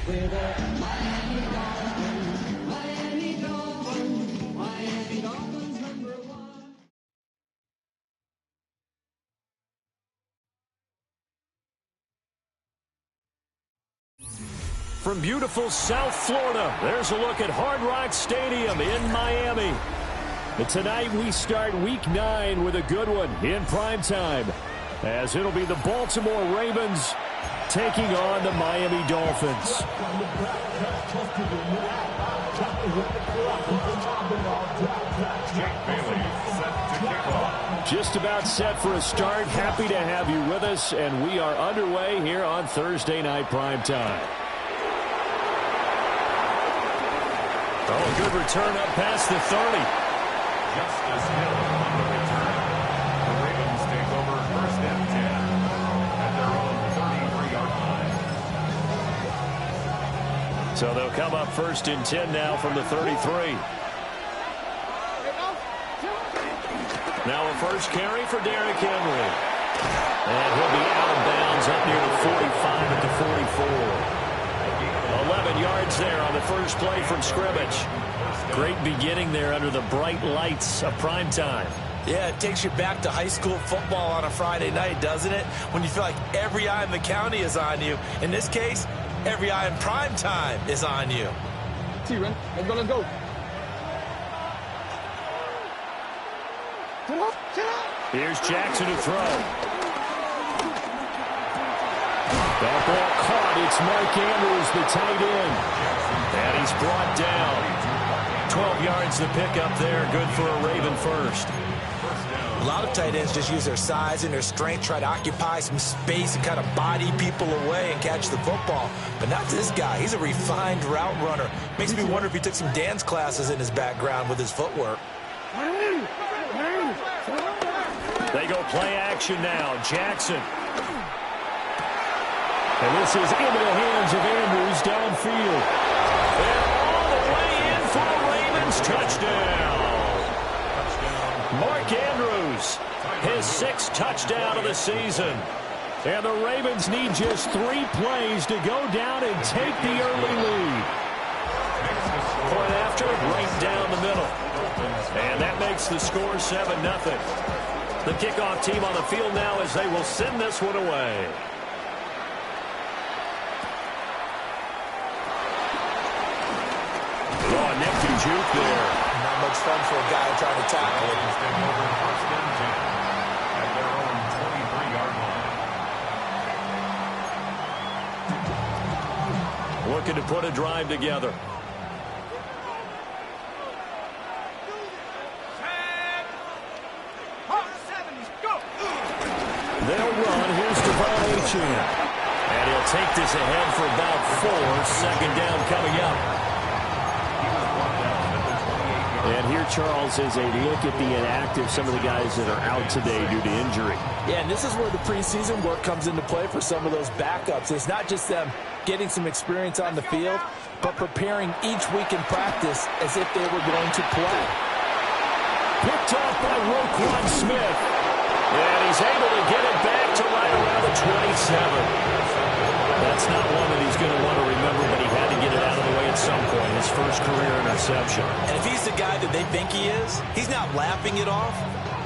We're the Miami Dolphins, Miami Dolphins, Miami Dolphins #1. From beautiful South Florida, there's a look at Hard Rock Stadium in Miami. And tonight we start Week 9 with a good one in primetime, as it'll be the Baltimore Ravens taking on the Miami Dolphins. Just about set for a start. Happy to have you with us, and we are underway here on Thursday Night Primetime. Oh, good return up past the 30. Justice Hill on the return. The Ravens take over first and 10 at their own 33-yard line. So they'll come up first and 10 now from the 33. Now a first carry for Derrick Henry. And he'll be out of bounds up near the 45 at the 44. 11 yards there on the first play from scrimmage. Great beginning there under the bright lights of primetime. Yeah, it takes you back to high school football on a Friday night, doesn't it? When you feel like every eye in the county is on you. In this case, every eye in primetime is on you. Let's go. Here's Jackson to throw. That ball caught. It's Mark Andrews, the tight end. And he's brought down. 12 yards to pick up there. Good for a Raven first. A lot of tight ends just use their size and their strength, try to occupy some space and kind of body people away and catch the football. But not this guy. He's a refined route runner. Makes me wonder if he took some dance classes in his background with his footwork. They go play action now. Jackson. And this is into the hands of Andrews downfield. And all the way in for a Ravens touchdown. Mark Andrews, his 6th touchdown of the season. And the Ravens need just 3 plays to go down and take the early lead. Point after, right down the middle. And that makes the score 7-0. The kickoff team on the field now as they will send this one away. Oh, nifty juke there. Not much fun for a guy trying to tackle it. Take over first and 10 at their own 23-yard line. Looking to put a drive together. They'll run. Here's Devon Achane. And he'll take this ahead for about 4. Second down coming up. And here, Charles, is a look at the inactive, some of the guys that are out today due to injury. Yeah, and this is where the preseason work comes into play for some of those backups. It's not just them getting some experience on the field, but preparing each week in practice as if they were going to play. Picked off by Roquan Smith. And he's able to get it back to right around the 27. That's not one that he's going to want to remember, but he had to get it out of the way at some point. His first career interception. And if he's the guy that they think he is, he's not laughing it off,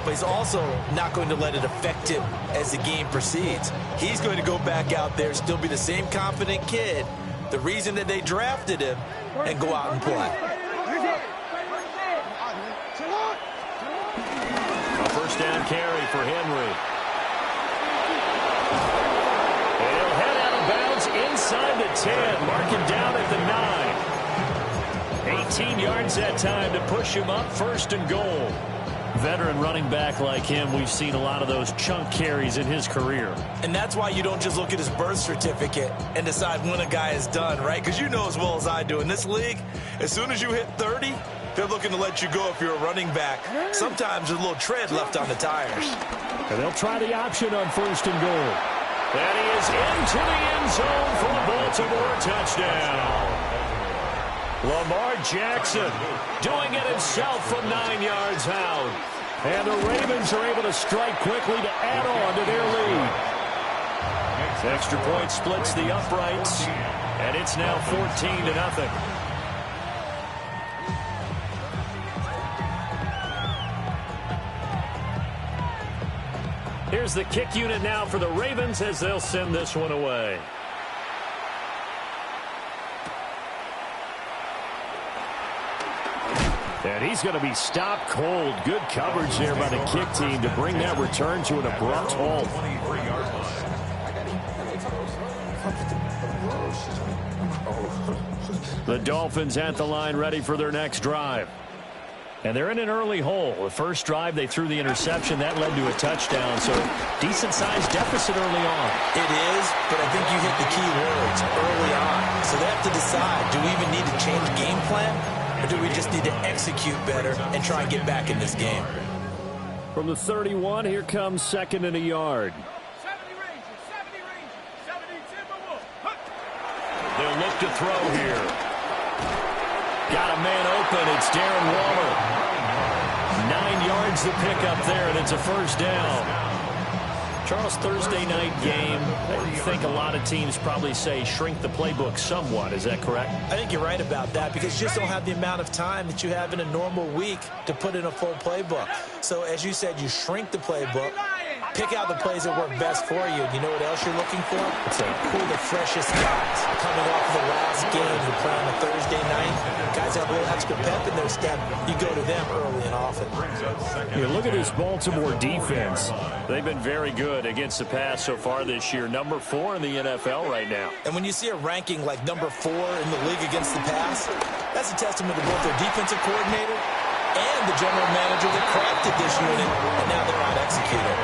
but he's also not going to let it affect him as the game proceeds. He's going to go back out there, still be the same confident kid, the reason that they drafted him, and go out and play. A first down carry for Henry. And he'll head out of bounds inside the 10, marking down at the 9. 18 yards that time to push him up, first and goal. Veteran running back like him, we've seen a lot of those chunk carries in his career. And that's why you don't just look at his birth certificate and decide when a guy is done, right? Because you know as well as I do, in this league, as soon as you hit 30, they're looking to let you go if you're a running back. Sometimes there's a little tread left on the tires. And they'll try the option on first and goal. And he is into the end zone for a Baltimore touchdown. Lamar Jackson doing it himself from 9 yards out. And the Ravens are able to strike quickly to add on to their lead. Extra point splits the uprights, and it's now 14-0. Here's the kick unit now for the Ravens as they'll send this one away. And he's going to be stopped cold. Good coverage there by the kick team to bring that return to an abrupt halt. The Dolphins at the line ready for their next drive. And they're in an early hole. The first drive, they threw the interception. That led to a touchdown. So decent-sized deficit early on. It is, but I think you hit the key words early on. So they have to decide, do we even need to change game plan? Or do we just need to execute better and try and get back in this game? From the 31, here comes second and a yard. 70 range, 70 Timberwolf. They'll look to throw here. Got a man open. It's Darren Waller. 9 yards to pick up there, and it's a first down. Charles, Thursday night game, I think a lot of teams probably say shrink the playbook somewhat. Is that correct? I think you're right about that because you just don't have the amount of time that you have in a normal week to put in a full playbook. So as you said, you shrink the playbook, pick out the plays that work best for you. You know what else you're looking for? Who are the freshest guys coming off of the last game to play on a Thursday night? Guys have a little extra pep in their step. You go to them early and often. Yeah, look at this Baltimore defense. They've been very good against the pass so far this year. Number 4 in the NFL right now. And when you see a ranking like number 4 in the league against the pass, that's a testament to both their defensive coordinator and the general manager that crafted this unit, and now they're out executing.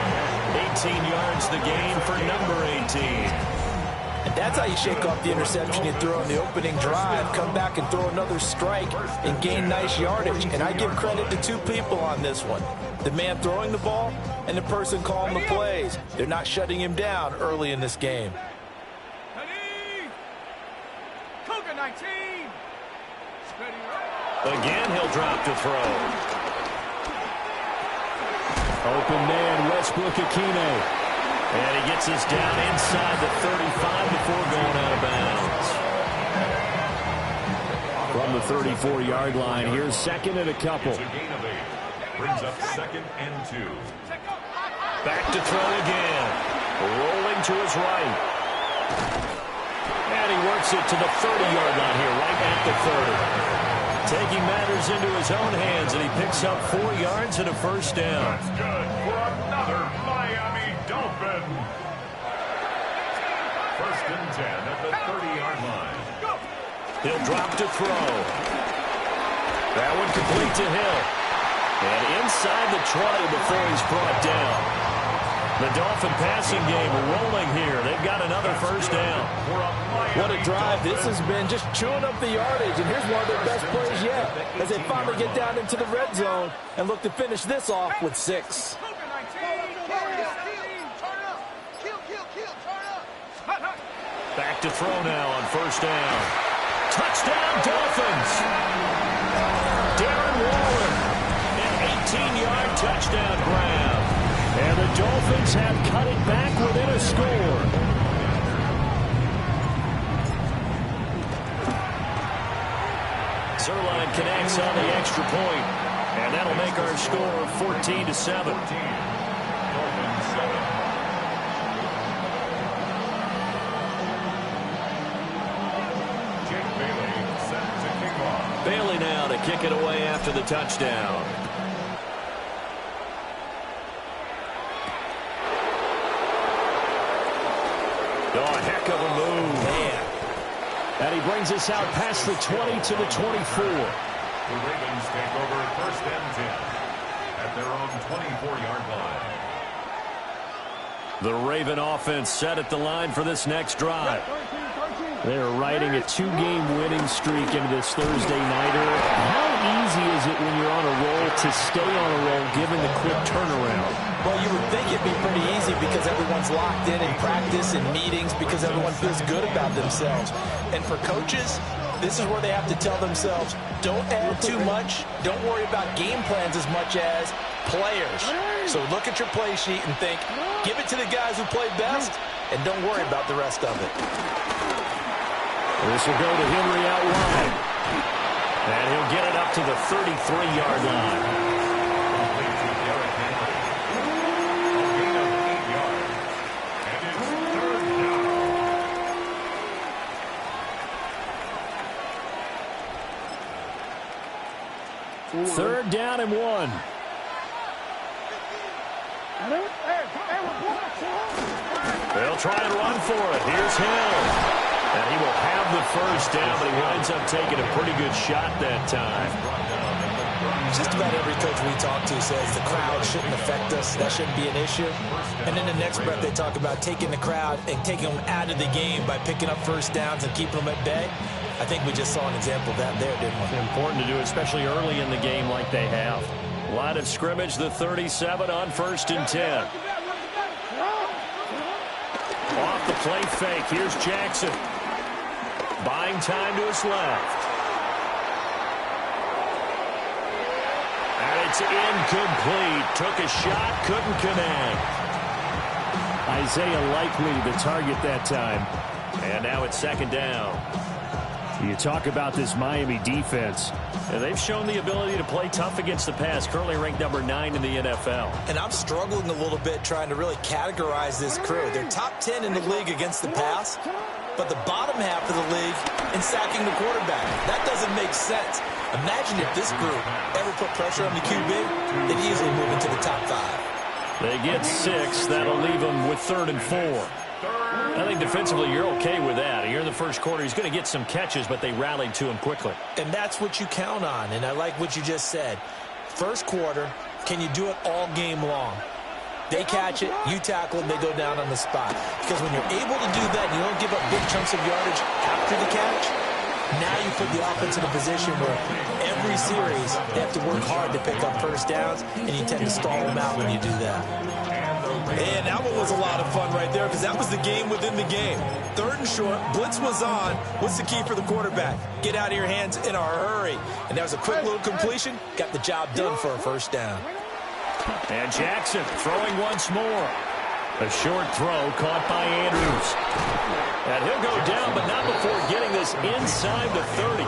18 yards the gain for number 18. And that's how you shake off the interception you throw in the opening drive, come back and throw another strike and gain nice yardage. And I give credit to 2 people on this one. The man throwing the ball and the person calling the plays. They're not shutting him down early in this game. Again, he'll drop to throw. Open man, Westbrook-Ikhine. And he gets us down inside the 35 before going out of bounds. From the 34-yard line, here's second and a couple. Brings up 2nd and 2. Back to throw again. Rolling to his right. And he works it to the 30-yard line here, right at the 30. Taking matters into his own hands, and he picks up 4 yards and a first down. That's good for another Miami Dolphin. 1st and 10 at the 30-yard line. He'll drop to throw. That one complete to Hill. And inside the 20 before he's brought down. The Dolphin passing game rolling here. They've got another first down. What a drive this has been, just chewing up the yardage. And here's one of their best plays yet as they finally get down into the red zone and look to finish this off with 6. Back to throw now on first down. Touchdown Dolphins. Darren Waller, an 18-yard touchdown grab. And the Dolphins have cut it back within a score. Zerline connects on the extra point, and that'll make our score 14-7. Dolphins 7. Bailey now to kick it away after the touchdown. Oh, a heck of a move. Man. And he brings us out past the 20 to the 24. The Ravens take over 1st and 10 at their own 24-yard line. The Raven offense set at the line for this next drive. They're riding a 2-game winning streak into this Thursday nighter. How easy is it when you're on a roll to stay on a roll given the quick turnaround? Well, you would think it'd be pretty easy because everyone's locked in practice and meetings because everyone feels good about themselves. And for coaches, this is where they have to tell themselves, don't add too much, don't worry about game plans as much as players. So look at your play sheet and think, give it to the guys who play best, and don't worry about the rest of it. This will go to Henry out wide. And he'll get it up to the 33-yard line. Third down and 1. They'll try and run for it. Here's Hill. And he will have the first down, but he winds up taking a pretty good shot that time. Just about every coach we talk to says the crowd shouldn't affect us. That shouldn't be an issue. And in the next breath, they talk about taking the crowd and taking them out of the game by picking up first downs and keeping them at bay. I think we just saw an example of that there, didn't we? It's important to do, especially early in the game like they have. Line of scrimmage, the 37 on 1st and 10. Off the play fake. Here's Jackson. Buying time to his left. And it's incomplete. Took a shot, couldn't connect. Isaiah Likely the target that time. And now it's 2nd down. You talk about this Miami defense. And they've shown the ability to play tough against the pass, currently ranked number 9 in the NFL. And I'm struggling a little bit trying to really categorize this crew. They're top 10 in the league against the pass, but the bottom half of the league in sacking the quarterback. That doesn't make sense. Imagine if this group ever put pressure on the QB, they'd easily move into the top 5. They get 6. That'll leave them with 3rd and 4. I think defensively you're okay with that. Here in the first quarter, he's going to get some catches, but they rallied to him quickly. And that's what you count on, and I like what you just said. First quarter, can you do it all game long? They catch it, you tackle it, they go down on the spot. Because when you're able to do that and you don't give up big chunks of yardage after the catch, now you put the offense in a position where every series they have to work hard to pick up first downs, and you tend to stall them out when you do that. And that one was a lot of fun right there because that was the game within the game. 3rd and short, blitz was on. What's the key for the quarterback? Get out of your hands in a hurry. And that was a quick little completion. Got the job done for a first down. And Jackson throwing once more. A short throw caught by Andrews. And he'll go down, but not before getting this inside the 30.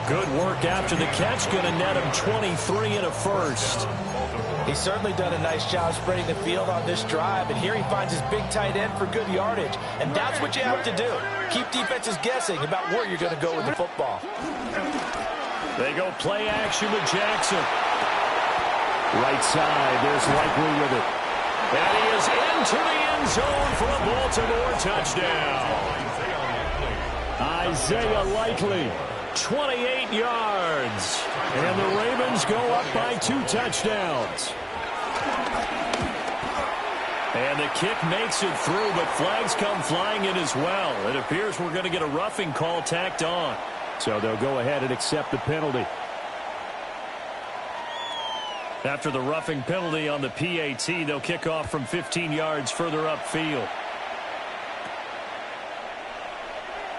Good work after the catch. Going to net him 23 and a first. He's certainly done a nice job spreading the field on this drive, and here he finds his big tight end for good yardage. And that's what you have to do. Keep defenses guessing about where you're going to go with the football. They go play action with Jackson. Right side, there's Likely with it. And he is into the end zone for a Baltimore touchdown. Isaiah Likely, 28 yards. And the Ravens go up by 2 touchdowns. And the kick makes it through, but flags come flying in as well. It appears we're going to get a roughing call tacked on. So they'll go ahead and accept the penalty. After the roughing penalty on the PAT, they'll kick off from 15 yards further upfield.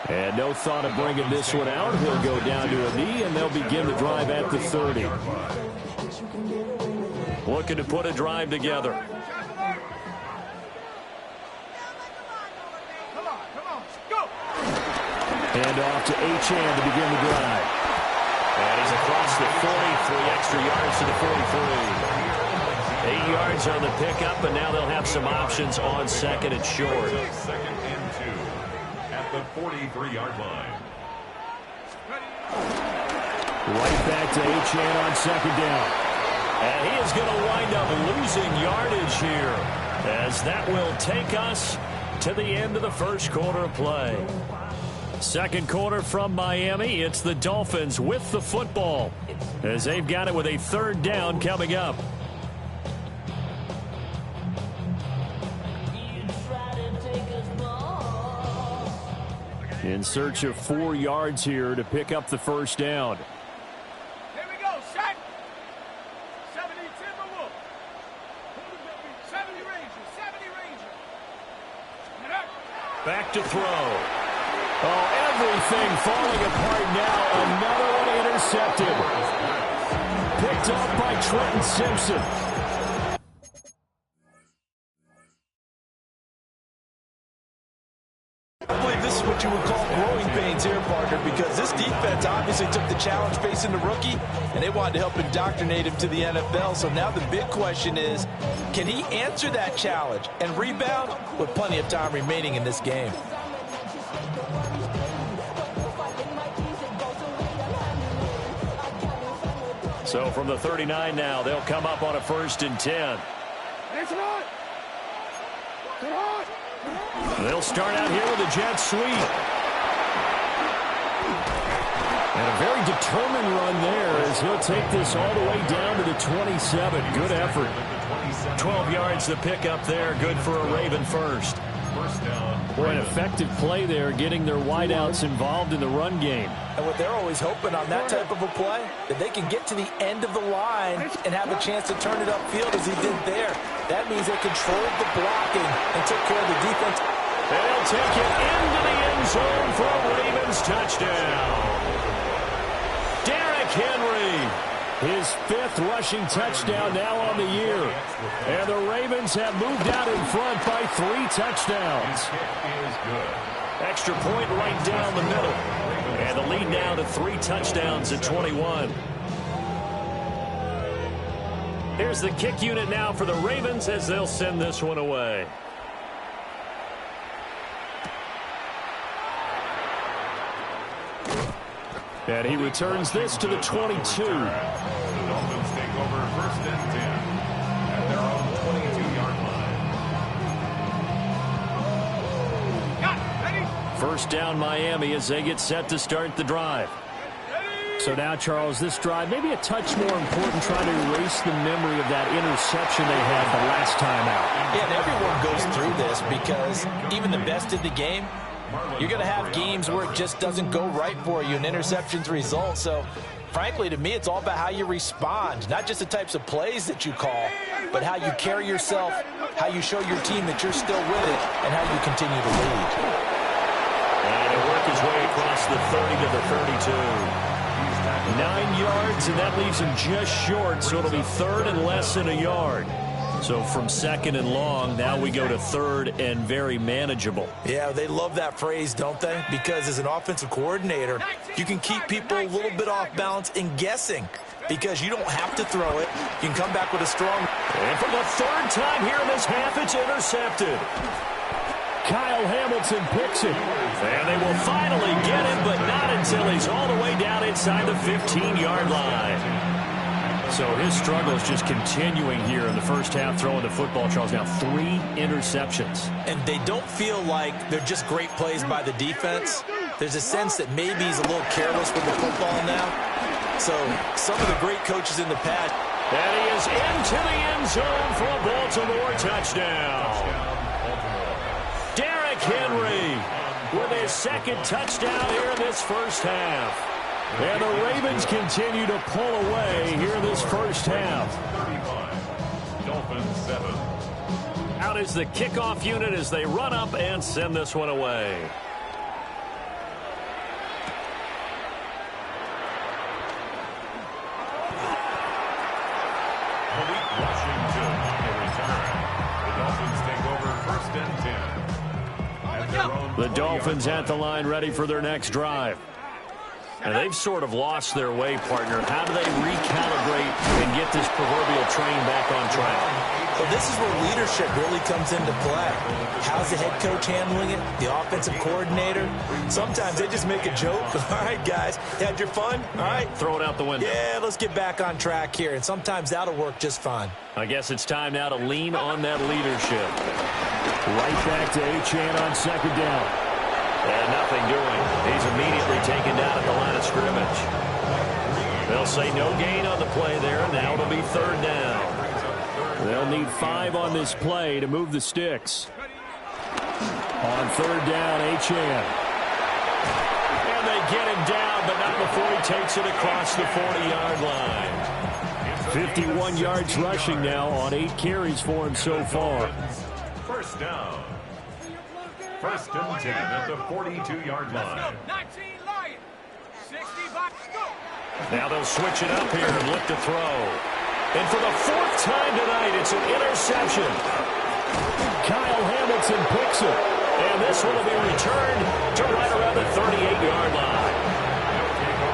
And no thought of bringing this one out. He'll go down to a knee, and they'll begin the drive at the 30. Looking to put a drive together. Hand off to Achane to begin the drive. And he's across the 40, 3 extra yards to the 43. 8 yards on the pickup, and now they'll have some options on 2nd and short. 2nd and 2 at the 43-yard line. Right back to Achane on 2nd down. And he is going to wind up losing yardage here, as that will take us to the end of the first quarter of play. Second quarter from Miami. It's the Dolphins with the football, as they've got it with a 3rd down coming up. In search of 4 yards here to pick up the first down. Here we go, set. 70 Timberwolf. 70 Rangers, 70 Rangers. Back to throw. Oh, everything falling apart now. Another one intercepted. Picked off by Trenton Simpson. what you would call growing pains here, partner, because this defense obviously took the challenge facing the rookie, and they wanted to help indoctrinate him to the NFL. So now the big question is, can he answer that challenge and rebound with plenty of time remaining in this game? So from the 39 now, they'll come up on a 1st and 10. They'll start out here with a jet sweep. And a very determined run there as he'll take this all the way down to the 27. Good effort. 12 yards to pick up there. Good for a Raven first. Boy, an effective play there, getting their wideouts involved in the run game. And what they're always hoping on that type of a play, that they can get to the end of the line and have a chance to turn it upfield as he did there. That means they controlled the blocking and took care of the defense. They'll take it into the end zone for a Ravens touchdown. Derrick Henry, his 5th rushing touchdown now on the year. And the Ravens have moved out in front by 3 touchdowns. Extra point right down the middle. And the lead now to 3 touchdowns at 21. Here's the kick unit now for the Ravens as they'll send this one away. And he returns this to the 22. The Dolphins take over 1st and 10 at their own 22-yard line. First down Miami as they get set to start the drive. So now, Charles, this drive maybe a touch more important, trying to erase the memory of that interception they had the last time out. Yeah, and everyone goes through this because even the best in the game, you're going to have games where it just doesn't go right for you, and interceptions result. So, frankly, to me, it's all about how you respond, not just the types of plays that you call, but how you carry yourself, how you show your team that you're still with it, and how you continue to lead. And he'll work his way across the 30 to the 32. 9 yards, and that leaves him just short, so it'll be 3rd and less than a yard. So from 2nd and long, now we go to 3rd and very manageable. Yeah, they love that phrase, don't they? Because as an offensive coordinator, you can keep people a little bit off balance and guessing because you don't have to throw it. You can come back with a strong... And for the 3rd time here in this half, it's intercepted. Kyle Hamilton picks it. And they will finally get him, but not until he's all the way down inside the 15-yard line. So his struggle is just continuing here in the first half, throwing the football. Charles, now 3 interceptions. And they don't feel like they're just great plays by the defense. There's a sense that maybe he's a little careless with the football now. So some of the great coaches in the past. And he is into the end zone for a Baltimore touchdown. Derrick Henry with his 2nd touchdown here in this first half. And the Ravens continue to pull away here in this first half. 35, Dolphins 7. Out is the kickoff unit as they run up and send this one away. Malik Washington on the return. The Dolphins take over 1st and 10 at their own The 20-yard Dolphins line. at the line ready for their next drive. And they've sort of lost their way, partner. How do they recalibrate and get this proverbial train back on track? Well, this is where leadership really comes into play. How's the head coach handling it? The offensive coordinator? Sometimes they just make a joke. All right, guys, you had your fun? All right. Throw it out the window. Yeah, let's get back on track here. And sometimes that'll work just fine. I guess it's time now to lean on that leadership. Right back to Achane on 2nd down. And nothing doing. He's immediately taken down at the line of scrimmage. They'll say no gain on the play there. Now it'll be 3rd down. They'll need 5 on this play to move the sticks. On 3rd down, Achane. And they get him down, but not before he takes it across the 40-yard line. 51 yards rushing now on 8 carries for him so far. First down. 1st and 10 at the 42-yard line. 19 Lions. 60 box, go. Now they'll switch it up here and look to throw. And for the 4th time tonight, it's an interception. Kyle Hamilton picks it. And this one will be returned to right around the 38-yard line.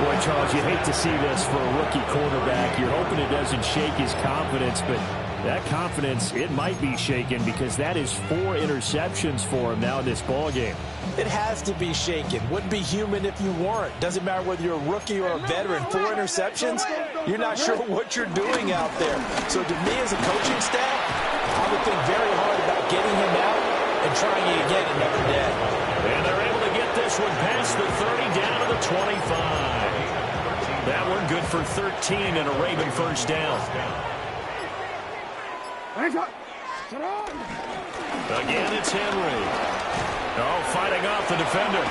Boy, Charles, you hate to see this for a rookie quarterback. You're hoping it doesn't shake his confidence, but that confidence, it might be shaken because that is 4 interceptions for him now in this ballgame. It has to be shaken. Wouldn't be human if you weren't. Doesn't matter whether you're a rookie or a veteran. 4 interceptions, you're not sure what you're doing out there. So to me as a coaching staff, I would think very hard about getting him out and trying it again another day. And they're able to get this one past the 30 down to the 25. That one good for 13 and a Raven first down. Again, it's Henry. Oh, fighting off the defender.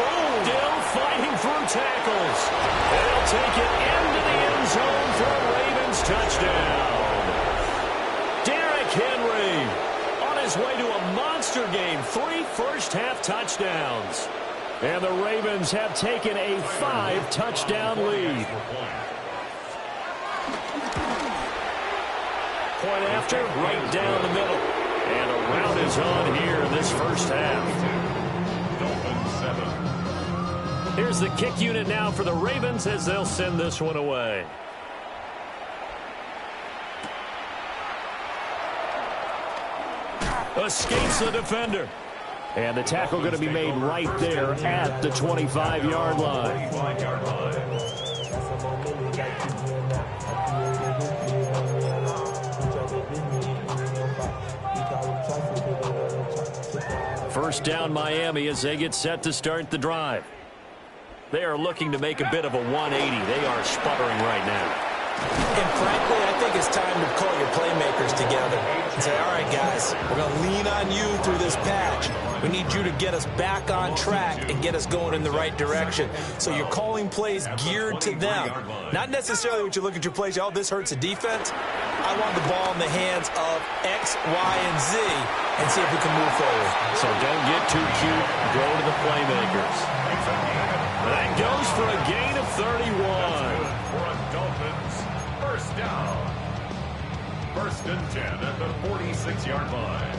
Boom! Still fighting through tackles. And he'll take it into the end zone for a Ravens touchdown. Derrick Henry on his way to a monster game. 3 first-half touchdowns. And the Ravens have taken a 5-touchdown lead. Point after, right down the middle. And a rout is on here in this first half. Dolphins 7. Here's the kick unit now for the Ravens as they'll send this one away. Escapes the defender. And the tackle going to be made right there at the 25-yard line. First down Miami as they get set to start the drive. They are looking to make a bit of a 180. They are sputtering right now. And frankly, I think it's time to call your playmakers together and say, all right, guys, we're going to lean on you through this patch. We need you to get us back on track and get us going in the right direction. So you're calling plays geared to them. Not necessarily what you look at your plays, oh, this hurts the defense. I want the ball in the hands of X, Y, and Z and see if we can move forward. So don't get too cute. Go to the playmakers. That goes for a gain of 31. For a Dolphins first down. 1st and 10 at the 46-yard line.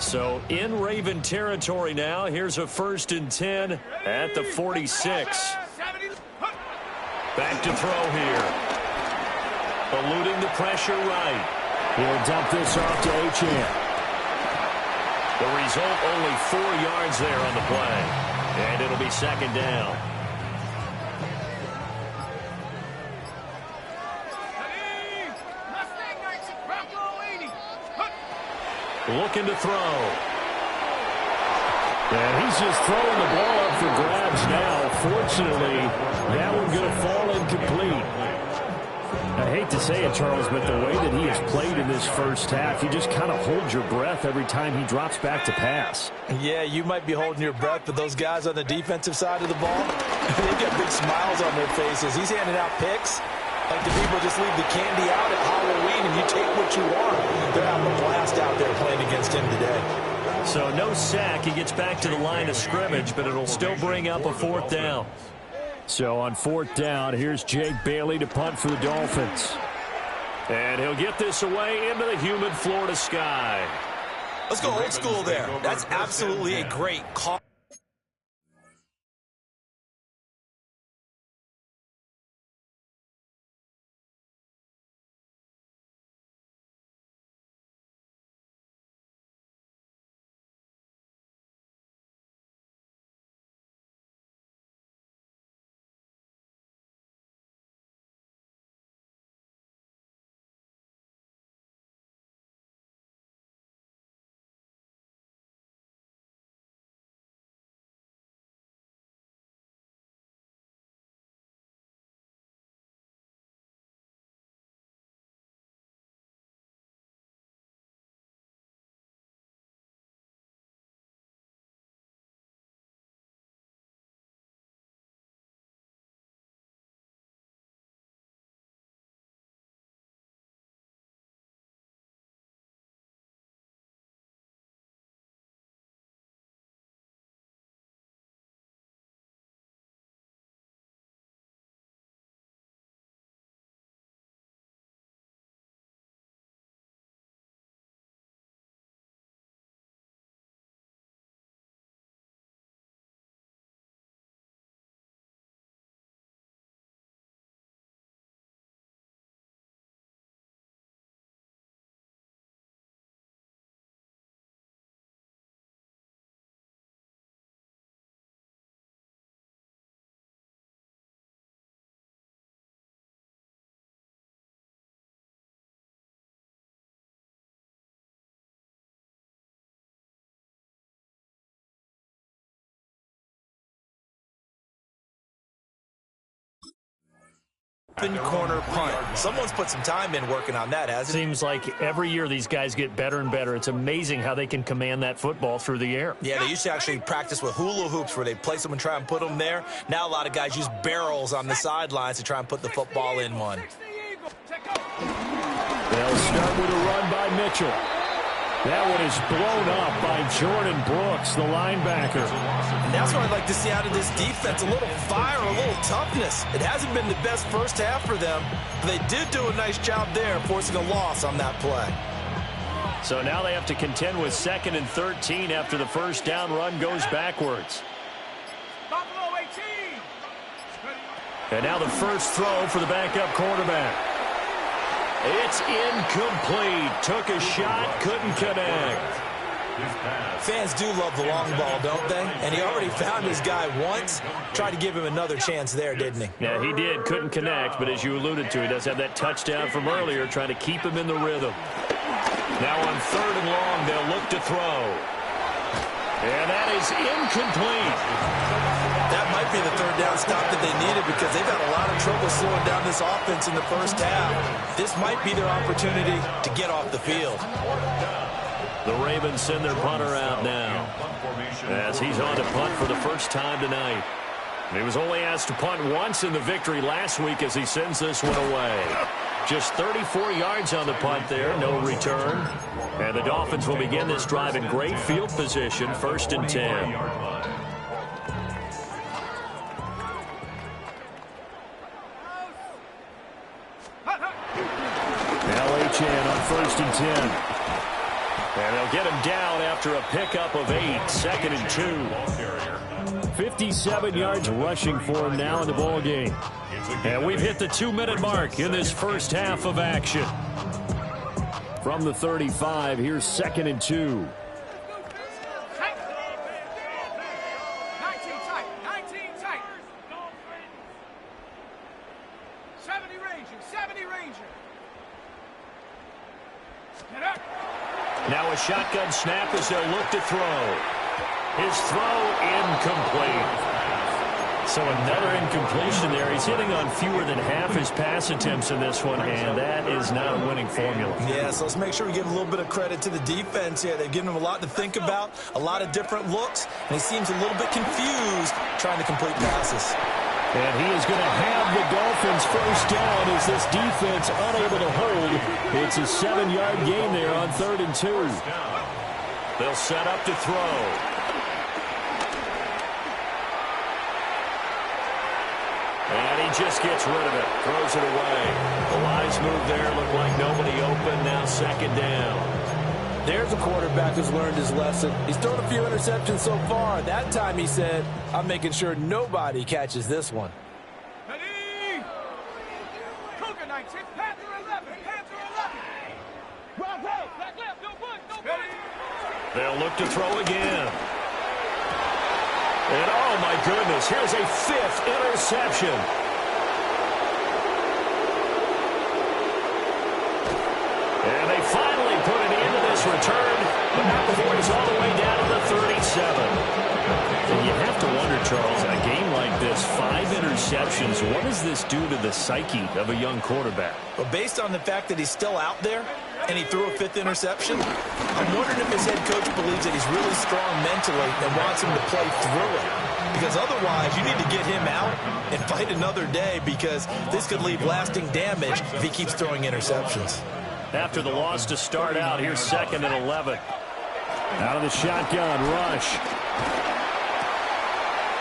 So in Raven territory now. Here's a 1st and 10 at the 46. Back to throw here. Eluding the pressure right. He'll dump this off to Achane. The result, only 4 yards there on the play. And it'll be 2nd down. Looking to throw. And he's just throwing the ball up for grabs now. Fortunately, that one going to fall incomplete. I hate to say it, Charles, but the way that he has played in this first half, you just kind of hold your breath every time he drops back to pass. Yeah, you might be holding your breath, but those guys on the defensive side of the ball, they've got big smiles on their faces. He's handing out picks like the people just leave the candy out at Halloween and you take what you want. They're having a blast out there playing against him today. So no sack. He gets back to the line of scrimmage, but it'll still bring up a 4th down. So on 4th down, here's Jake Bailey to punt for the Dolphins. And he'll get this away into the humid Florida sky. Let's go old school there. That's absolutely a great call. open corner punt. Someone's put some time in working on that, hasn't it? Seems like every year these guys get better and better. It's amazing how they can command that football through the air. Yeah, they used to actually practice with hula hoops where they place them and try and put them there. Now a lot of guys use barrels on the sidelines to try and put the football in one. They'll start with a run by Mitchell. That one is blown up by Jordan Brooks, the linebacker. And that's what I'd like to see out of this defense, a little fire, a little toughness. It hasn't been the best first half for them, but they did do a nice job there, forcing a loss on that play. So now they have to contend with 2nd and 13 after the first down run goes backwards. Buffalo 18. And now the first throw for the backup quarterback. It's incomplete. Took a shot, couldn't connect. Fans do love the long ball, don't they? And he already found his guy once. Tried to give him another chance there, didn't he? Yeah, he did. Couldn't connect, but as you alluded to, he does have that touchdown from earlier, trying to keep him in the rhythm. Now on 3rd and long, they'll look to throw. And that is incomplete. That might be the 3rd down stop that they needed because they've had a lot of trouble slowing down this offense in the first half. This might be their opportunity to get off the field. The Ravens send their punter out now as he's on to punt for the first time tonight. He was only asked to punt once in the victory last week as he sends this one away. Just 34 yards on the punt there, no return. And the Dolphins will begin this drive in great field position, 1st and 10. LHN on 1st and 10. And they'll get him down after a pickup of 8, 2nd and 2. 57 yards rushing for him now in the ball game. And we've hit the 2-minute mark in this first half of action. From the 35, here's 2nd and 2. 19 tight. 19 tight. 70 Ranger. 70 Ranger. Get up. Now a shotgun snap as they'll look to throw. His throw incomplete. So another incompletion there. He's hitting on fewer than half his pass attempts in this one, and that is not a winning formula. Yeah, so let's make sure we give a little bit of credit to the defense here. They've given him a lot to think about, a lot of different looks, and he seems a little bit confused trying to complete passes. And he is going to have the Dolphins first down as this defense unable to hold. It's a 7-yard gain there on 3rd and 2. They'll set up to throw. And he just gets rid of it, throws it away. The lines move there, look like nobody open, now 2nd down. There's a quarterback who's learned his lesson. He's thrown a few interceptions so far. That time he said, I'm making sure nobody catches this one. Ready. Cougar 19. Panther 11. Panther 11. Round right. Back left. No good. No good. They'll look to throw again. And oh my goodness, here's a 5th interception. And they finally put an end to this return, but not before he's all the way down to the 37. And you have to wonder, Charles, in a game like this, 5 interceptions, what does this do to the psyche of a young quarterback? But based on the fact that he's still out there and he threw a 5th interception, I'm wondering if his head coach believes that he's really strong mentally and wants him to play through it. Because otherwise, you need to get him out and fight another day because this could leave lasting damage if he keeps throwing interceptions. After the loss to start out, here's 2nd and 11. Out of the shotgun, rush.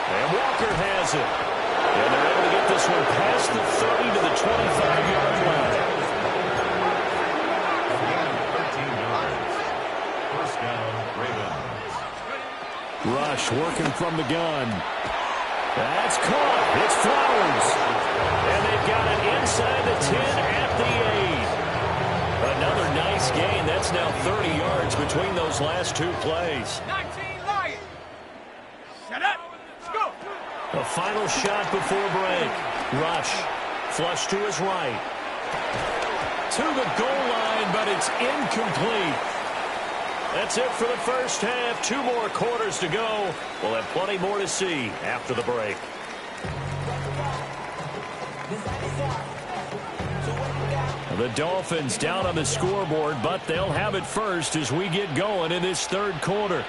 And Walker has it. And they're able to get this one past the 30 to the 25-yard line. 13 yards. First down, Ravens. Rush working from the gun. That's caught. It's Flowers. And they've got it inside the 10 at the 8. Another nice gain. That's now 30 yards between those last 2 plays. 19 Lion. Shut up. Go. A final shot before break. Rush. Flush to his right. To the goal line, but it's incomplete. That's it for the first half. 2 more quarters to go. We'll have plenty more to see after the break. The Dolphins down on the scoreboard, but they'll have it first as we get going in this third quarter.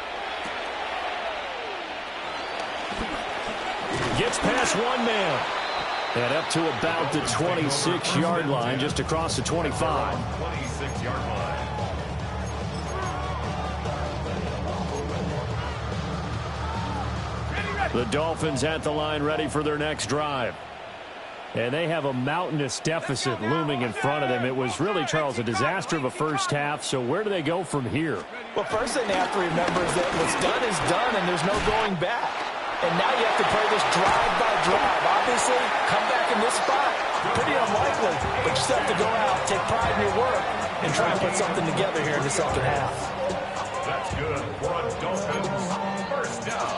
Gets past one man. And up to about the 26-yard line, just across the 25. 26-yard line. The Dolphins at the line ready for their next drive. And they have a mountainous deficit looming in front of them. It was really, Charles, a disaster of a first half. So where do they go from here? Well, first thing they have to remember is that what's done is done, and there's no going back. And now you have to play this drive by drive. Obviously, come back in this spot, pretty unlikely. But you still have to go out, take pride in your work, and try and put something together here in the second half. That's good for a Dolphins first down.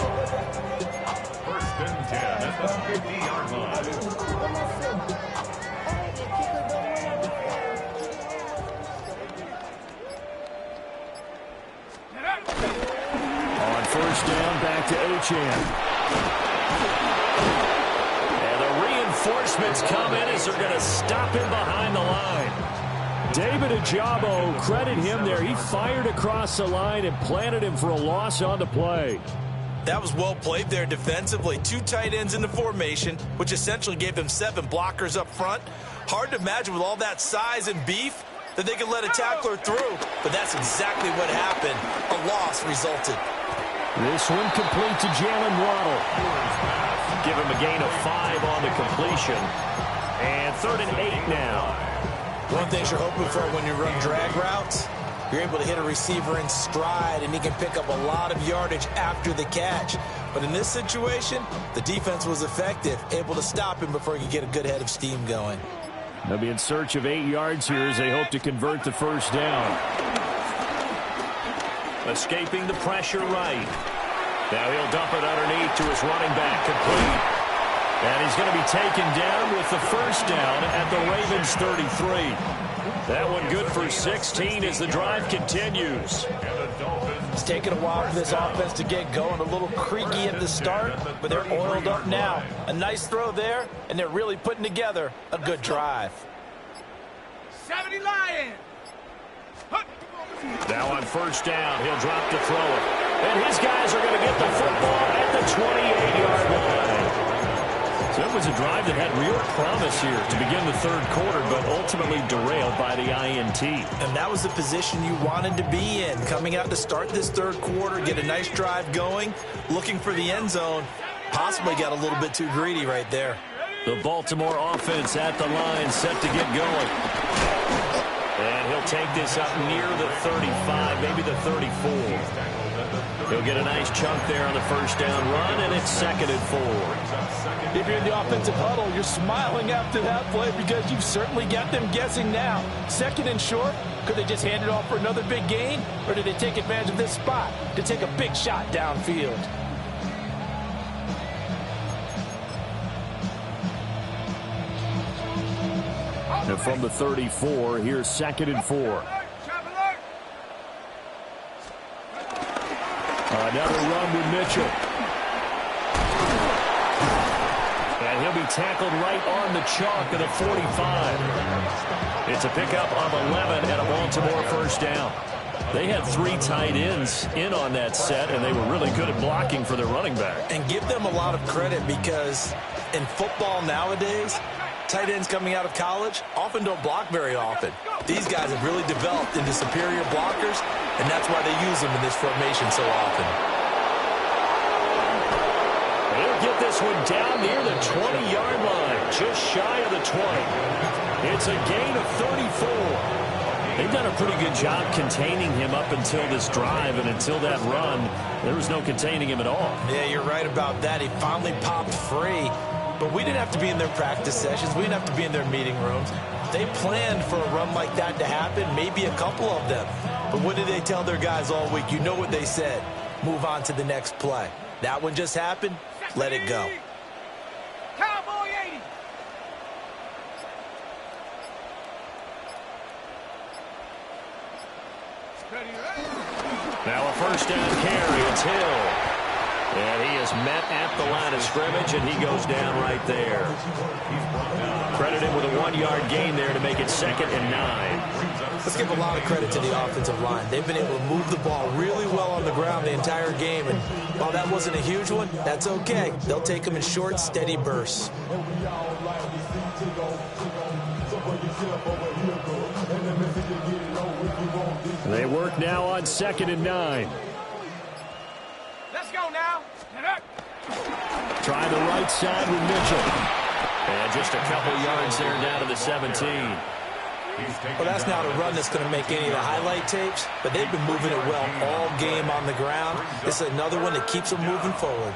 First and 10 at the 50-yard line. On first down, back to Ochan. And the reinforcements come in as they're going to stop him behind the line. David Ajabo, credit him there. He fired across the line and planted him for a loss on the play. That was well played there defensively. 2 tight ends in the formation, which essentially gave them 7 blockers up front. Hard to imagine with all that size and beef that they could let a tackler through, but that's exactly what happened. A loss resulted. This one complete to Jalen Waddle. Give him a gain of 5 on the completion. And 3rd and 8 now. One thing you're hoping for when you run drag routes, you're able to hit a receiver in stride, and he can pick up a lot of yardage after the catch. But in this situation, the defense was effective, able to stop him before he could get a good head of steam going. They'll be in search of 8 yards here as they hope to convert the first down. Escaping the pressure right. Now he'll dump it underneath to his running back, complete. And he's going to be taken down with the first down at the Ravens 33. That one good for 16 as the drive continues. It's taken a while for this offense to get going. A little creaky at the start, but they're oiled up now. A nice throw there, and they're really putting together a good drive. 70 Lions. Now on first down, he'll drop to throw it. And his guys are going to get the football at the 28-yard line. So it was a drive that had real promise here to begin the third quarter, but ultimately derailed by the INT. And that was the position you wanted to be in. Coming out to start this third quarter, get a nice drive going, looking for the end zone. Possibly got a little bit too greedy right there. The Baltimore offense at the line, set to get going. And he'll take this up near the 35, maybe the 34. He'll get a nice chunk there on the first down run, and it's 2nd and 4. If you're in the offensive huddle, you're smiling after that play because you've certainly got them guessing now. 2nd and short, could they just hand it off for another big gain? Or did they take advantage of this spot to take a big shot downfield? And from the 34, here's 2nd and 4. Another run with Mitchell. And he'll be tackled right on the chalk of the 45. It's a pickup of 11 and a Baltimore first down. They had 3 tight ends in on that set, and they were really good at blocking for their running back. And give them a lot of credit because in football nowadays, tight ends coming out of college often don't block very often. These guys have really developed into superior blockers, and that's why they use them in this formation so often. He'll get this one down near the 20-yard line, just shy of the 20. It's a gain of 34. They've done a pretty good job containing him up until this drive, and until that run, there was no containing him at all. Yeah, you're right about that. He finally popped free. But we didn't have to be in their practice sessions. We didn't have to be in their meeting rooms. They planned for a run like that to happen, maybe a couple of them. But what did they tell their guys all week? You know what they said. Move on to the next play. That one just happened. Let it go. Cowboy 80. Now a first down carry. It's Hill. And he is met at the line of scrimmage, and he goes down right there. Credit him with a 1-yard gain there to make it 2nd and 9. Let's give a lot of credit to the offensive line. They've been able to move the ball really well on the ground the entire game. And while that wasn't a huge one, that's okay. They'll take them in short, steady bursts. They work now on 2nd and 9. Let's go now. Try the right side with Mitchell. And just a couple yards there down to the 17. Well, that's not a run that's going to make any of the highlight tapes, but they've been moving it well all game on the ground. This is another one that keeps them moving forward.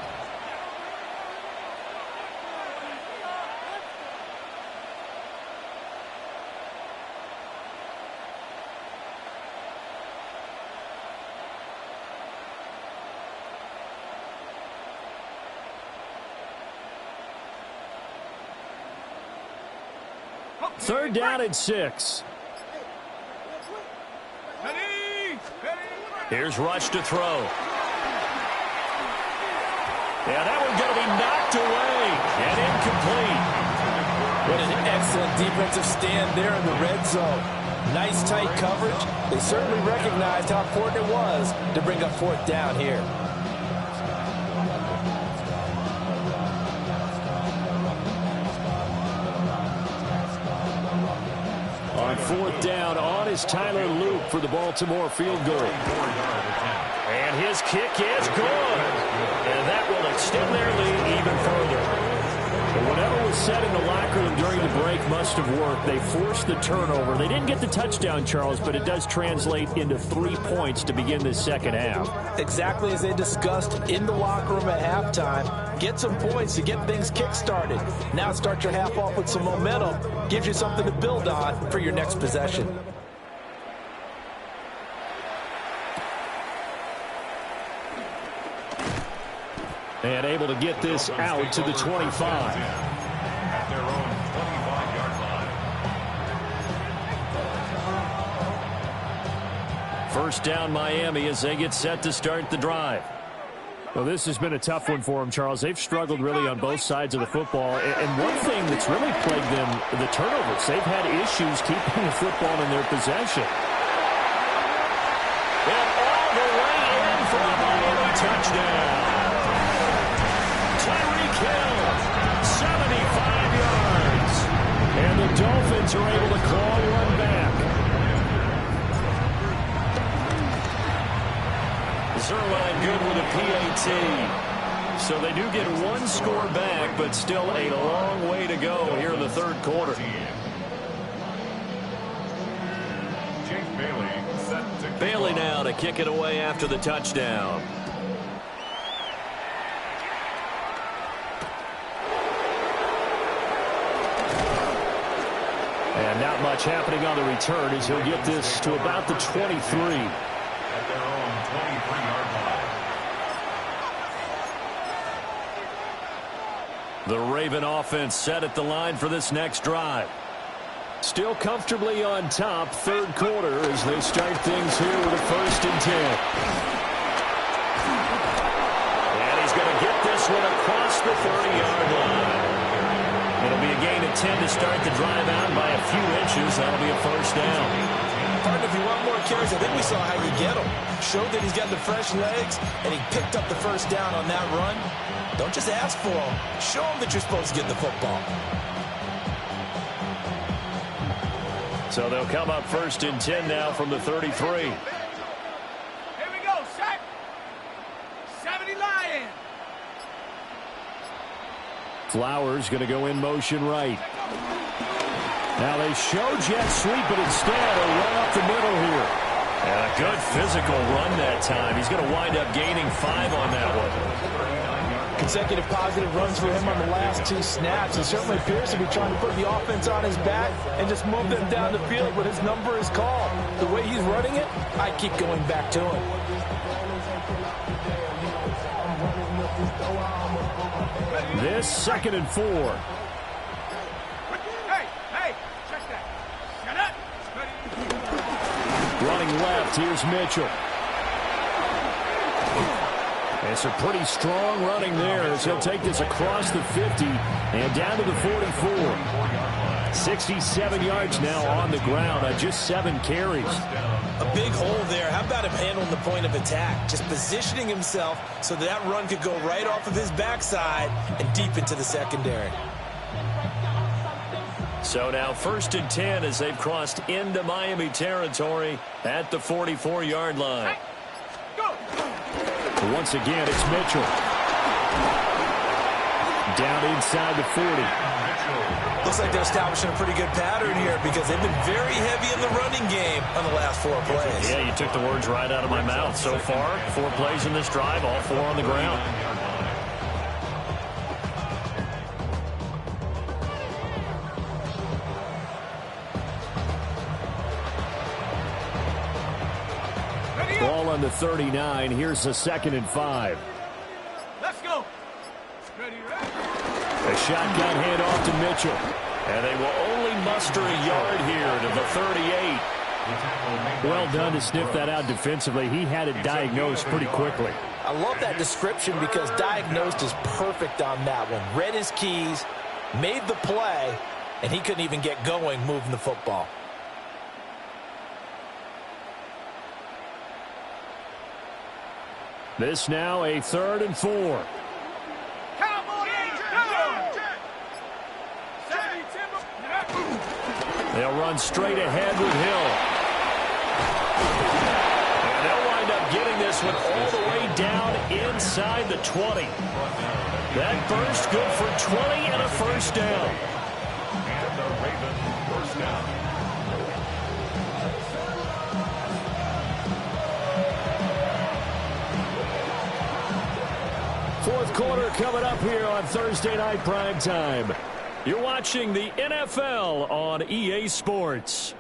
Third down and 6. Here's Rush to throw. Yeah, that one's going to be knocked away and incomplete. What an excellent defensive stand there in the red zone. Nice tight coverage. They certainly recognized how important it was to bring up 4th down here. On 4th down, on is Tyler Luke for the Baltimore field goal. And his kick is good. And that will extend their lead even further. But whatever was said in the locker room during the break must have worked. They forced the turnover. They didn't get the touchdown, Charles, but it does translate into 3 points to begin this second half. Exactly as they discussed in the locker room at halftime. Get some points to get things kick-started. Now start your half off with some momentum. Gives you something to build on for your next possession. And able to get this out to the 25. At their own 25-yard line. First down Miami as they get set to start the drive. Well, this has been a tough one for them, Charles. They've struggled really on both sides of the football. And one thing that's really plagued them, the turnovers. They've had issues keeping the football in their possession. And all the way in for a Miami touchdown. Tyreek Hill, 75 yards. And the Dolphins are able to claw one back. Zerline good with a PAT. So they do get one score back, but still a long way to go here in the third quarter. Jake Bailey set to Bailey now to kick it away after the touchdown. And not much happening on the return as he'll get this to about the 23. at their own 23-yard line. The Raven offense set at the line for this next drive. Still comfortably on top, third quarter as they start things here with a 1st and 10. And he's going to get this one across the 30-yard line. It'll be a gain of 10 to start the drive out by a few inches. That'll be a 1st down. Partner, if you want more carries, I think we saw how you get him. Showed that he's got the fresh legs, and he picked up the 1st down on that run. Don't just ask for him. Show him that you're supposed to get the football. So they'll come up 1st and 10 now from the 33. Here we go, set. 70 Lions. Flowers going to go in motion right. Now they show jet sweep, but instead a run up the middle here. And a good physical run that time. He's going to wind up gaining 5 on that one. Consecutive positive runs for him on the last 2 snaps. He certainly appears to be trying to put the offense on his back and just move them down the field, but his number is called. The way he's running it, I keep going back to him. This 2nd and 4. Hey, check that. Shut up. Running left, here's Mitchell. And some pretty strong running there as he'll take this across the 50 and down to the 44. 67 yards now on the ground on just 7 carries. A big hole there. How about him handling the point of attack? Just positioning himself so that run could go right off of his backside and deep into the secondary. So now 1st and 10 as they've crossed into Miami territory at the 44-yard line. Once again, it's Mitchell. Down inside the 40. Looks like they're establishing a pretty good pattern here because they've been very heavy in the running game on the last 4 plays. Yeah, you took the words right out of my mouth. So far, 4 plays in this drive, all 4 on the ground. Ball on the 39. Here's a 2nd and 5. Let's go. Ready, ready. A shotgun handoff to Mitchell. And they will only muster a yard here to the 38. Well done to sniff that out defensively. He had it diagnosed pretty quickly. I love that description because diagnosed is perfect on that one. Read his keys, made the play, and he couldn't even get going moving the football. This now a 3rd and 4. They'll run straight ahead with Hill. And they'll wind up getting this one all the way down inside the 20. That burst good for 20 and a 1st down. And the Ravens first down. Fourth quarter coming up here on Thursday Night Primetime. You're watching the NFL on EA Sports.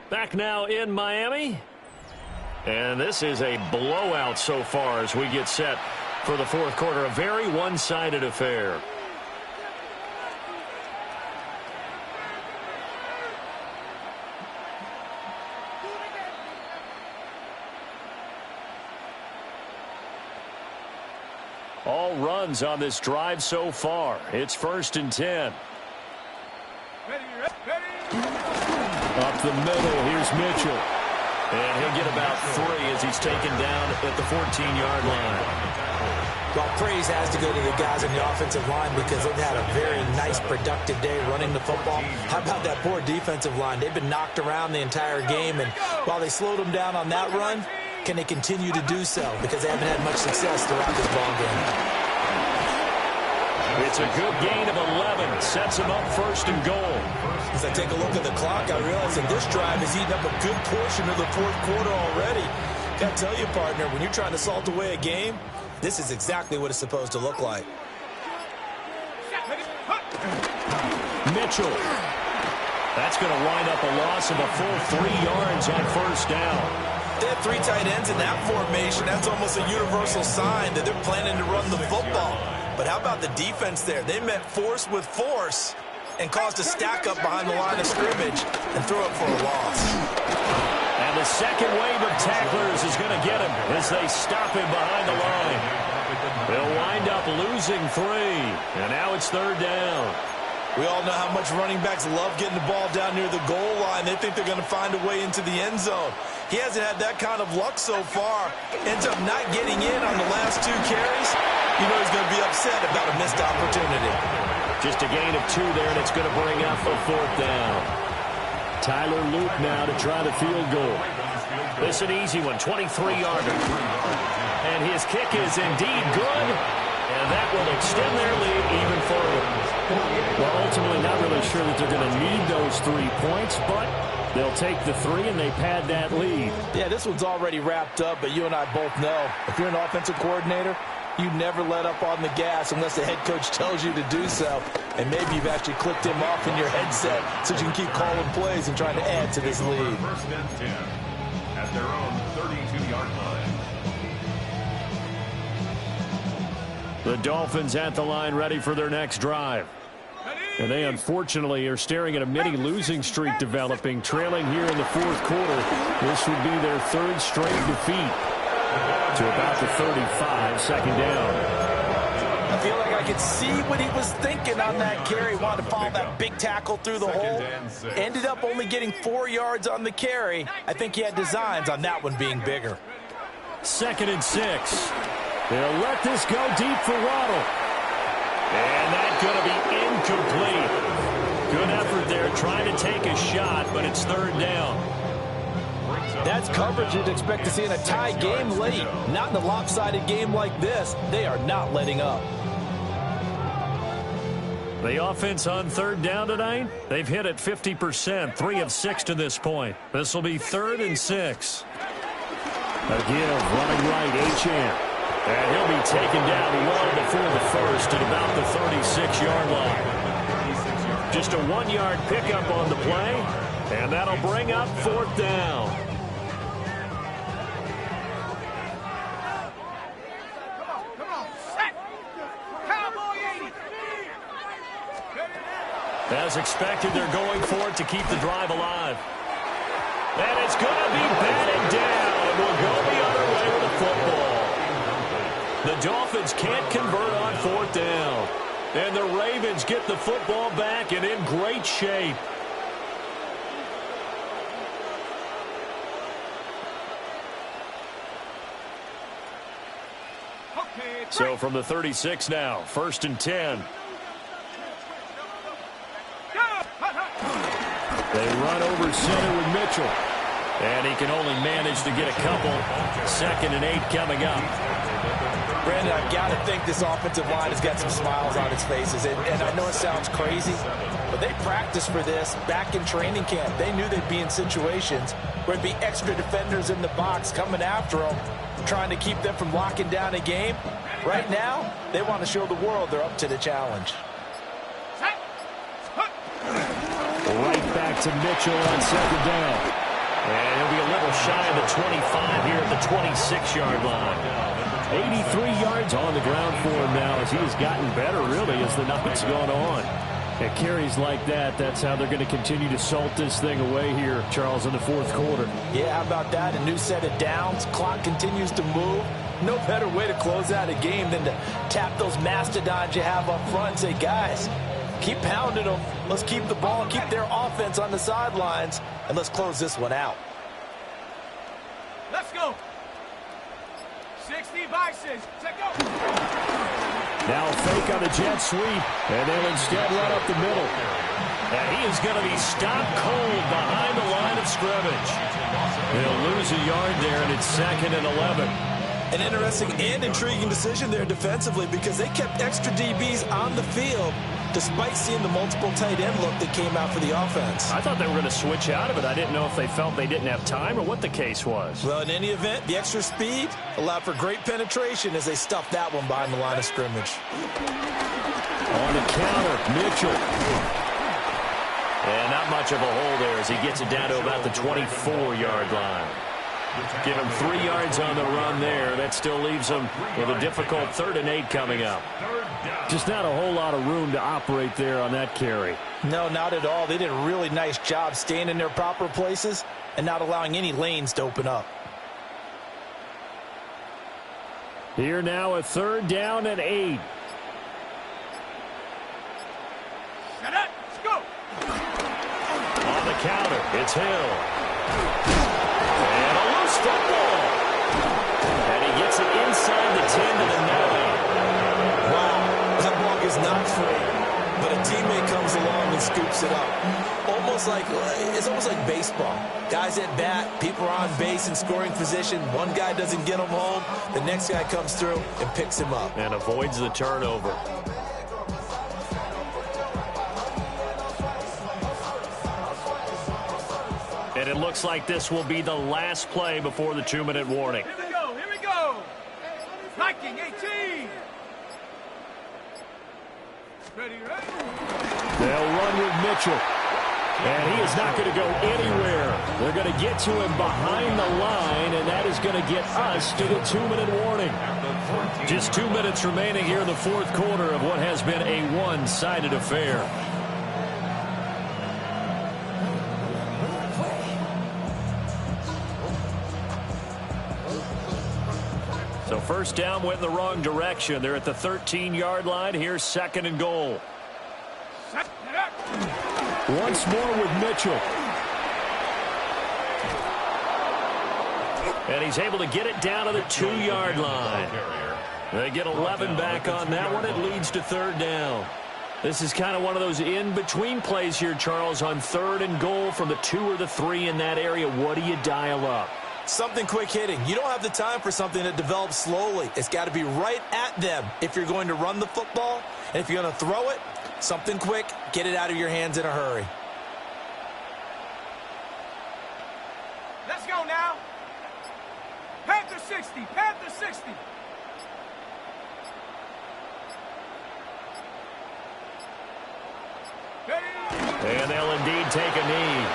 Back now in Miami. And this is a blowout so far as we get set for the 4th quarter. A very one-sided affair. All runs on this drive so far. It's 1st and 10. Up the middle, here's Mitchell. And he'll get about 3 as he's taken down at the 14-yard line. Well, praise has to go to the guys in the offensive line because they've had a very nice, productive day running the football. How about that poor defensive line? They've been knocked around the entire game, and while they slowed them down on that run, can they continue to do so? Because they haven't had much success throughout this ball game. It's a good gain of 11. Sets them up 1st and goal. As I take a look at the clock, I realize that this drive has eaten up a good portion of the 4th quarter already. Got to tell you, partner, when you're trying to salt away a game, this is exactly what it's supposed to look like. Mitchell. That's going to wind up a loss of a full 3 yards on 1st down. They have 3 tight ends in that formation. That's almost a universal sign that they're planning to run the football. But how about the defense there? They met force with force and caused a stack up behind the line of scrimmage and throw it for a loss. And the second wave of tacklers is going to get him as they stop him behind the line. They'll wind up losing 3. And now it's 3rd down. We all know how much running backs love getting the ball down near the goal line. They think they're going to find a way into the end zone. He hasn't had that kind of luck so far. Ends up not getting in on the last 2 carries. You know he's going to be upset about a missed opportunity. Just a gain of 2 there, and it's going to bring up a 4th down. Tyler Luke now to try the field goal. This is an easy one, 23-yarder. And his kick is indeed good. And that will extend their lead even further. Well, ultimately not really sure that they're going to need those 3 points, but they'll take the 3 and they pad that lead. Yeah, this one's already wrapped up, but you and I both know if you're an offensive coordinator, you never let up on the gas unless the head coach tells you to do so. And maybe you've actually clicked him off in your headset so you can keep calling plays and trying to add to this lead. 1st and 10 at their own 32-yard line. The Dolphins at the line ready for their next drive. And they unfortunately are staring at a mini losing streak developing, trailing here in the 4th quarter. This would be their 3rd straight defeat. to about the 35, second down. I feel like I could see what he was thinking on that carry. Wanted to follow that big tackle through the hole. Ended up only getting 4 yards on the carry. I think he had designs on that one being bigger. 2nd and 6. They'll let this go deep for Waddle. And that's going to be incomplete. Good effort there trying to take a shot, but it's 3rd down. That's coverage you'd expect to see in a tie game late. Not in a lopsided game like this. They are not letting up. The offense on 3rd down tonight, they've hit it 50%, 3 of 6 to this point. This will be 3rd and 6. A give, running right, Achane. And he'll be taken down well before the first at about the 36-yard line. Just a 1-yard pickup on the play, and that'll bring up 4th down. As expected, they're going for it to keep the drive alive. And it's going to be batted down. And we'll go the other way with the football. The Dolphins can't convert on 4th down. And the Ravens get the football back and in great shape. So from the 36 now, 1st and 10. They run over center with Mitchell. And he can only manage to get a couple. 2nd and 8 coming up. Brandon, I've got to think this offensive line has got some smiles on its faces. And I know it sounds crazy, but they practiced for this back in training camp. They knew they'd be in situations where there'd be extra defenders in the box coming after them, trying to keep them from locking down a game. Right now, they want to show the world they're up to the challenge. Right back to Mitchell on 2nd down. And he'll be a little shy of the 25 here at the 26-yard line. 83 yards on the ground for him now as he has gotten better, really, as the night's gone on. At carries like that, that's how they're going to continue to salt this thing away here, Charles, in the 4th quarter. Yeah, how about that? A new set of downs. Clock continues to move. No better way to close out a game than to tap those mastodons you have up front and say, guys, keep pounding them. Let's keep the ball, keep their offense on the sidelines, and let's close this one out. Let's go. 60 vices. Set go. Now fake on the jet sweep, and they'll instead run up the middle. And he is going to be stopped cold behind the line of scrimmage. They'll lose a yard there, and it's 2nd and 11. An interesting and intriguing decision there defensively because they kept extra DBs on the field despite seeing the multiple tight end look that came out for the offense. I thought they were going to switch out of it. I didn't know if they felt they didn't have time or what the case was. Well, in any event, the extra speed allowed for great penetration as they stuffed that one behind the line of scrimmage. On the counter, Mitchell. And not much of a hole there as he gets it down to about the 24-yard line. Give him 3 yards on the run there. That still leaves him with a difficult 3rd and 8 coming up. Just not a whole lot of room to operate there on that carry. No, not at all. They did a really nice job staying in their proper places and not allowing any lanes to open up. Here now a 3rd down and 8. Shut up. Let's go. On the counter, it's Hill. And a loose football. And he gets it inside the 10 to the 9. Wow, that ball is not free, but a teammate comes along and scoops it up. It's almost like baseball. Guys at bat, people are on base in scoring position. One guy doesn't get him home. The next guy comes through and picks him up. And avoids the turnover. And it looks like this will be the last play before the 2-minute warning. Here we go. Here we go. Viking 18. Ready, ready. They'll run with Mitchell. And he is not going to go anywhere. They're going to get to him behind the line, and that is going to get us to the 2-minute warning. Just 2 minutes remaining here in the 4th quarter of what has been a one-sided affair. So first down went in the wrong direction. They're at the 13-yard line. Here's 2nd and goal. Once more with Mitchell. And he's able to get it down to the 2-yard line. They get 11 back on that one. It leads to 3rd down. This is kind of one of those in-between plays here, Charles, on 3rd and goal from the 2 or the 3 in that area. What do you dial up? Something quick hitting. You don't have the time for something that develops slowly. It's got to be right at them if you're going to run the football. And if you're going to throw it, something quick, get it out of your hands in a hurry. Let's go now. Panther 60. Panther 60. And they'll indeed take a knee.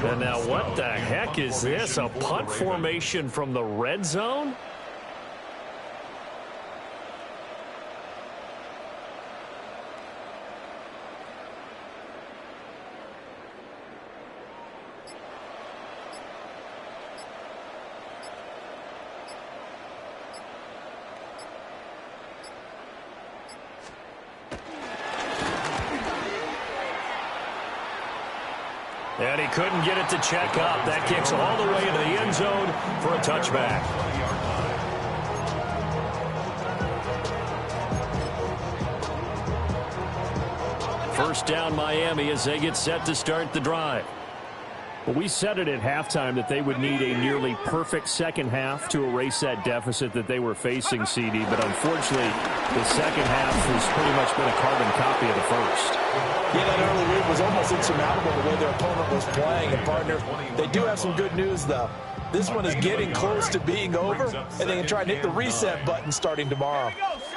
And now what the heck is this? A punt formation from the red zone? And he couldn't get it to check up. That kicks all the way into the end zone for a touchback. First down Miami as they get set to start the drive. Well, we said it at halftime that they would need a nearly perfect second half to erase that deficit that they were facing, CD. But unfortunately, the second half has pretty much been a carbon copy of the first. Yeah, that early lead was almost insurmountable the way their opponent was playing. And, partner, they do have some good news, though. This one is getting close to being over, and they can try and hit the reset button starting tomorrow. Here we go.